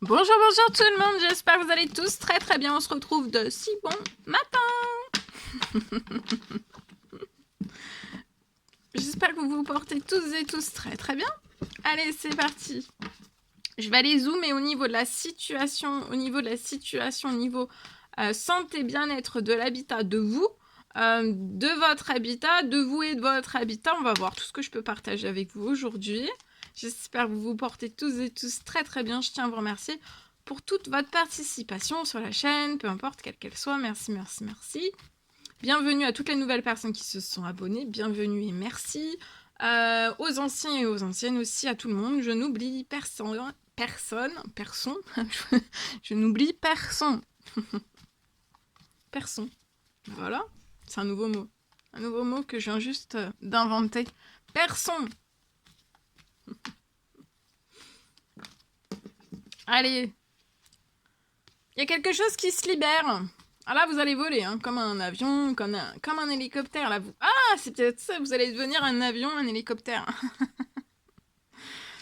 Bonjour, bonjour tout le monde, j'espère que vous allez tous très très bien. On se retrouve de si bon matin. J'espère que vous vous portez tous et tous très très bien. Allez, c'est parti. Je vais aller zoomer au niveau de la situation, au niveau santé, bien-être de l'habitat de vous, de votre habitat, de vous et de votre habitat. On va voir tout ce que je peux partager avec vous aujourd'hui. J'espère que vous vous portez tous et tous très très bien. Je tiens à vous remercier pour toute votre participation sur la chaîne, peu importe quelle qu'elle soit. Merci, merci, merci. Bienvenue à toutes les nouvelles personnes qui se sont abonnées. Bienvenue et merci. Aux anciens et aux anciennes aussi, à tout le monde. Je n'oublie personne. Je n'oublie personne. Personne. Voilà. C'est un nouveau mot. Un nouveau mot que je viens juste d'inventer. Personne. Allez. Il y a quelque chose qui se libère. Ah là, vous allez voler, hein, comme un avion, comme un hélicoptère. Là, vous... Ah, c'est peut-être ça, vous allez devenir un avion, un hélicoptère.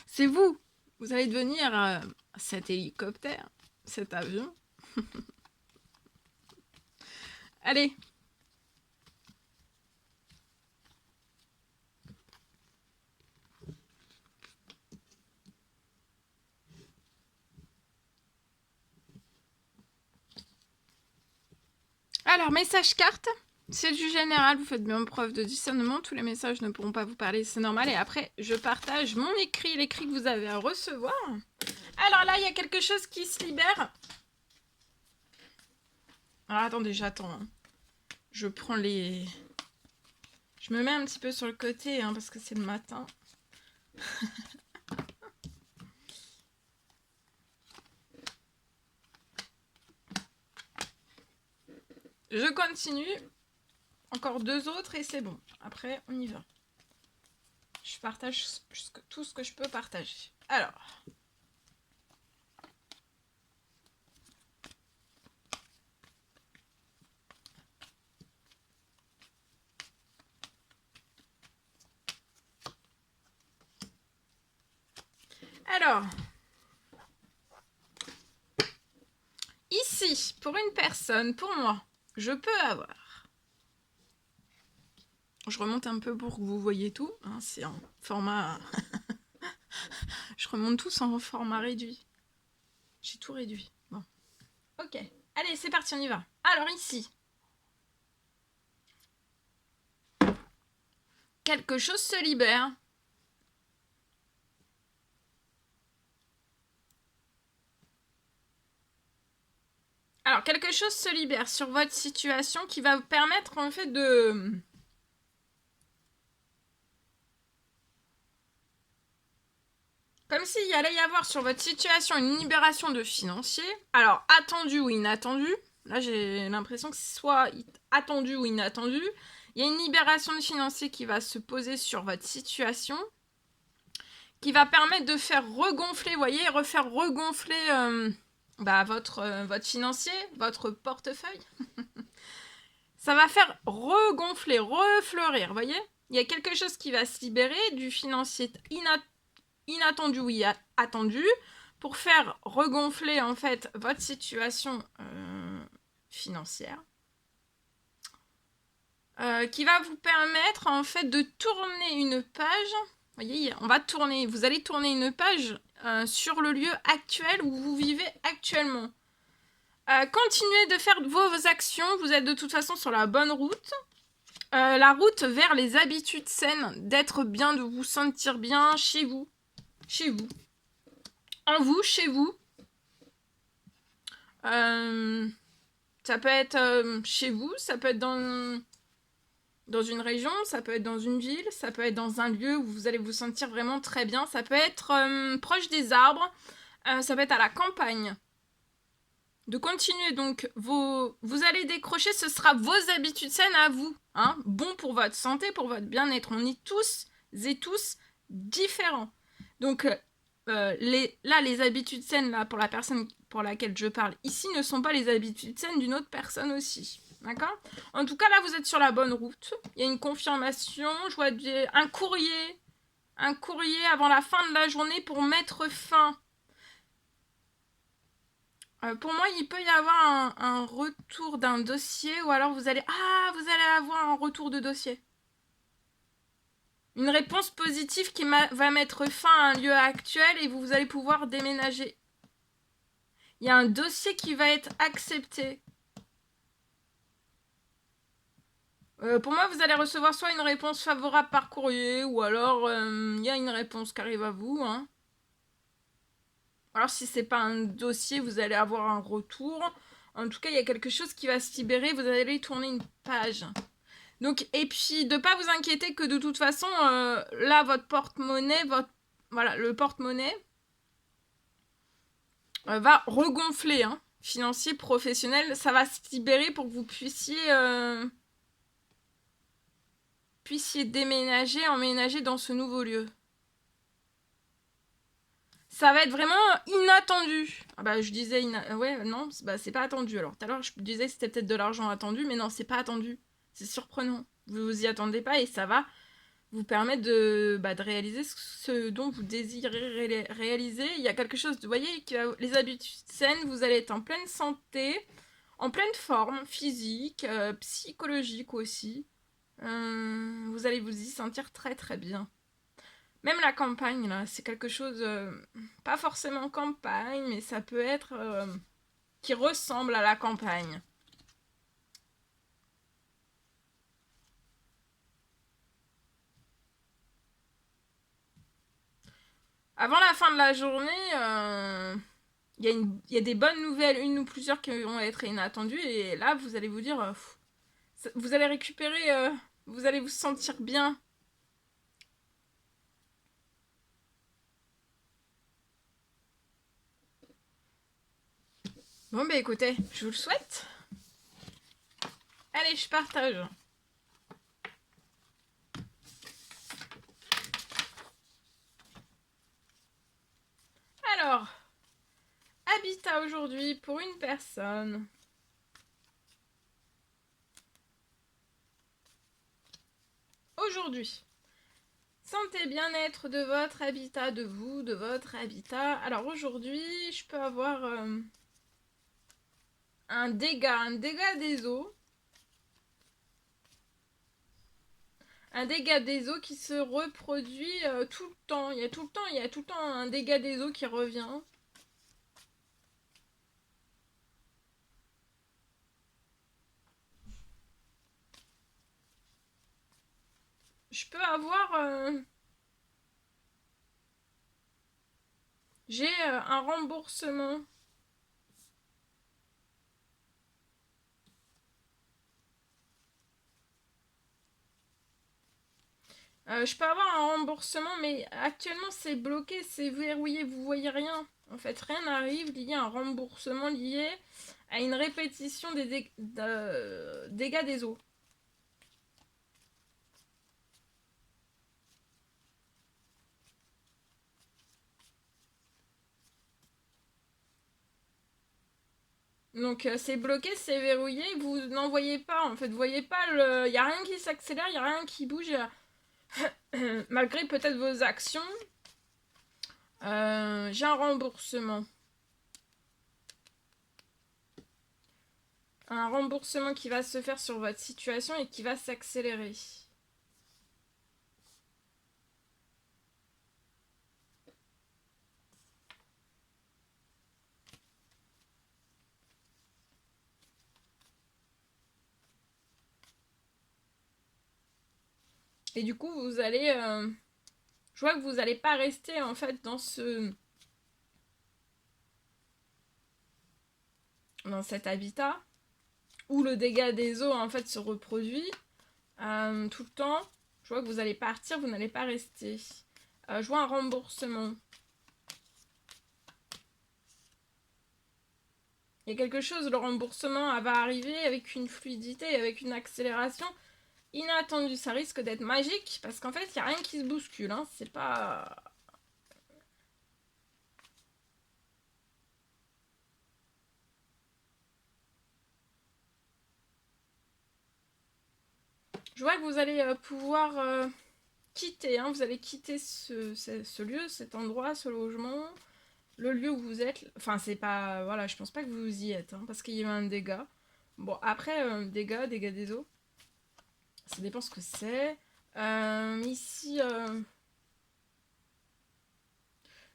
C'est vous. Vous allez devenir cet hélicoptère, cet avion. Allez. Alors, message carte. C'est du général, vous faites bien preuve de discernement. Tous les messages ne pourront pas vous parler, c'est normal. Et après, je partage mon écrit, l'écrit que vous avez à recevoir. Alors là, il y a quelque chose qui se libère. Alors attendez, j'attends. Hein. Je prends les... Je me mets un petit peu sur le côté, hein, parce que c'est le matin. Je continue. Encore 2 autres et c'est bon. Après, on y va. Je partage tout ce que je peux partager. Alors. Alors. Ici, pour une personne, pour moi, je peux avoir... Je remonte un peu pour que vous voyez tout. Hein, c'est en format... Je remonte tous en format réduit. J'ai tout réduit. Bon. Ok. Allez, c'est parti, on y va. Alors ici. Quelque chose se libère. Alors, quelque chose se libère sur votre situation qui va vous permettre en fait de... Comme s'il allait y avoir sur votre situation une libération de financier. Alors, attendu ou inattendu. Là, j'ai l'impression que c'est soit attendu ou inattendu. Il y a une libération de financier qui va se poser sur votre situation, qui va permettre de faire regonfler, vous voyez, refaire regonfler votre financier, votre portefeuille. Ça va faire regonfler, refleurir, vous voyez. Il y a quelque chose qui va se libérer du financier inattendu ou attendu pour faire regonfler en fait votre situation financière qui va vous permettre en fait de tourner une page. Vous voyez, vous allez tourner une page sur le lieu actuel où vous vivez actuellement. Continuez de faire vos actions, vous êtes de toute façon sur la bonne route. La route vers les habitudes saines, d'être bien, de vous sentir bien chez vous. Chez vous. En vous, chez vous. Ça peut être chez vous, ça peut être dans une région, ça peut être dans une ville, ça peut être dans un lieu où vous allez vous sentir vraiment très bien, ça peut être proche des arbres, ça peut être à la campagne. De continuer donc, vous allez décrocher, ce sera vos habitudes saines à vous, hein, bon pour votre santé, pour votre bien-être. On est tous et tous différents. Donc les habitudes saines là, pour la personne pour laquelle je parle ici ne sont pas les habitudes saines d'une autre personne aussi. D'accord ? En tout cas, là, vous êtes sur la bonne route. Il y a une confirmation. Je vois un courrier avant la fin de la journée pour mettre fin Pour moi, il peut y avoir un retour d'un dossier ou alors vous allez avoir un retour de dossier. Une réponse positive qui va mettre fin à un lieu actuel et vous allez pouvoir déménager. Il y a un dossier qui va être accepté. Pour moi, vous allez recevoir soit une réponse favorable par courrier ou alors il y a une réponse qui arrive à vous. Hein. Alors si c'est pas un dossier, vous allez avoir un retour. En tout cas, il y a quelque chose qui va se libérer. Vous allez tourner une page. Donc, et puis, de pas vous inquiéter que de toute façon, là, votre porte-monnaie, voilà, le porte-monnaie va regonfler, hein, financier, professionnel, ça va se libérer pour que vous puissiez déménager, emménager dans ce nouveau lieu. Ça va être vraiment inattendu. Ah bah je disais ouais non, c'est pas attendu. Alors tout à l'heure je disais que c'était peut-être de l'argent attendu, mais non, c'est pas attendu. C'est surprenant. Vous vous y attendez pas et ça va vous permettre de réaliser ce dont vous désirez réaliser. Il y a quelque chose, vous voyez, les habitudes saines, vous allez être en pleine santé, en pleine forme physique, psychologique aussi. Vous allez vous y sentir très très bien. Même la campagne, là, c'est quelque chose, pas forcément campagne, mais ça peut être qui ressemble à la campagne. Avant la fin de la journée, il y a des bonnes nouvelles, une ou plusieurs qui vont être inattendues, et là, vous allez vous dire, vous allez récupérer, vous allez vous sentir bien. Bon, bah écoutez, je vous le souhaite. Allez, je partage. Alors, habitat aujourd'hui pour une personne. Aujourd'hui, santé bien-être de votre habitat, de vous, de votre habitat. Alors aujourd'hui, je peux avoir un dégât des eaux. Un dégât des eaux qui se reproduit tout le temps. Il y a tout le temps un dégât des eaux qui revient. Je peux avoir... j'ai un remboursement. Je peux avoir un remboursement, mais actuellement c'est bloqué, c'est verrouillé, vous voyez rien. En fait, rien n'arrive lié à un remboursement lié à une répétition des dégâts des eaux. Donc c'est bloqué, c'est verrouillé, vous n'en voyez pas en fait, vous voyez pas il y a rien qui s'accélère, il y a rien qui bouge malgré peut-être vos actions. J'ai un remboursement. Un remboursement qui va se faire sur votre situation et qui va s'accélérer. Et du coup, vous allez... je vois que vous n'allez pas rester en fait dans cet habitat où le dégât des eaux en fait se reproduit tout le temps. Je vois que vous allez partir, vous n'allez pas rester. Je vois un remboursement. Il y a quelque chose, le remboursement va arriver avec une fluidité, avec une accélération inattendue. Ça risque d'être magique parce qu'en fait, il n'y a rien qui se bouscule. Hein. C'est pas... Je vois que vous allez pouvoir quitter. Hein. Vous allez quitter ce lieu, cet endroit, ce logement. le lieu où vous êtes. Enfin, c'est pas. Voilà, je pense pas que vous y êtes, hein, parce qu'il y a eu un dégât. Bon, après, dégâts des eaux. Ça dépend ce que c'est. Ici,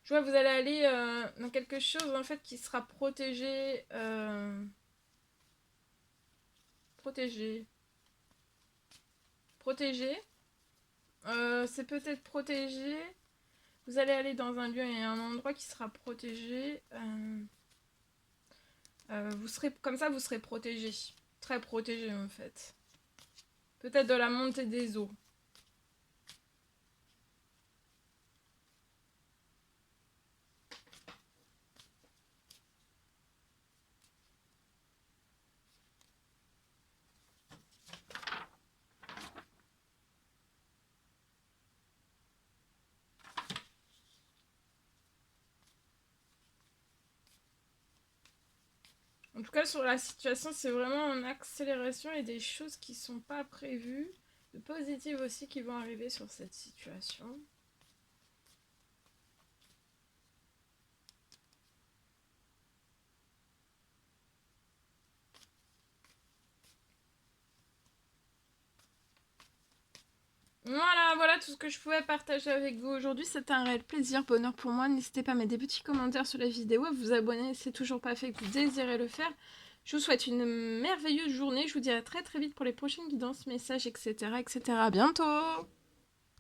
je vois que vous allez aller dans quelque chose en fait qui sera protégé. Protégé. Protégé. C'est peut-être protégé. Vous allez aller dans un lieu et un endroit qui sera protégé. Vous serez comme ça, vous serez protégé. Très protégé en fait. Peut-être de la montée des eaux. En tout cas, sur la situation, c'est vraiment en accélération et des choses qui sont pas prévues, de positives aussi qui vont arriver sur cette situation. Voilà tout ce que je pouvais partager avec vous aujourd'hui. C'était un réel plaisir, bonheur pour moi. N'hésitez pas à mettre des petits commentaires sur la vidéo, à vous abonner si c'est toujours pas fait et que vous désirez le faire. Je vous souhaite une merveilleuse journée. Je vous dis à très très vite pour les prochaines guidances, messages, etc. etc. À bientôt!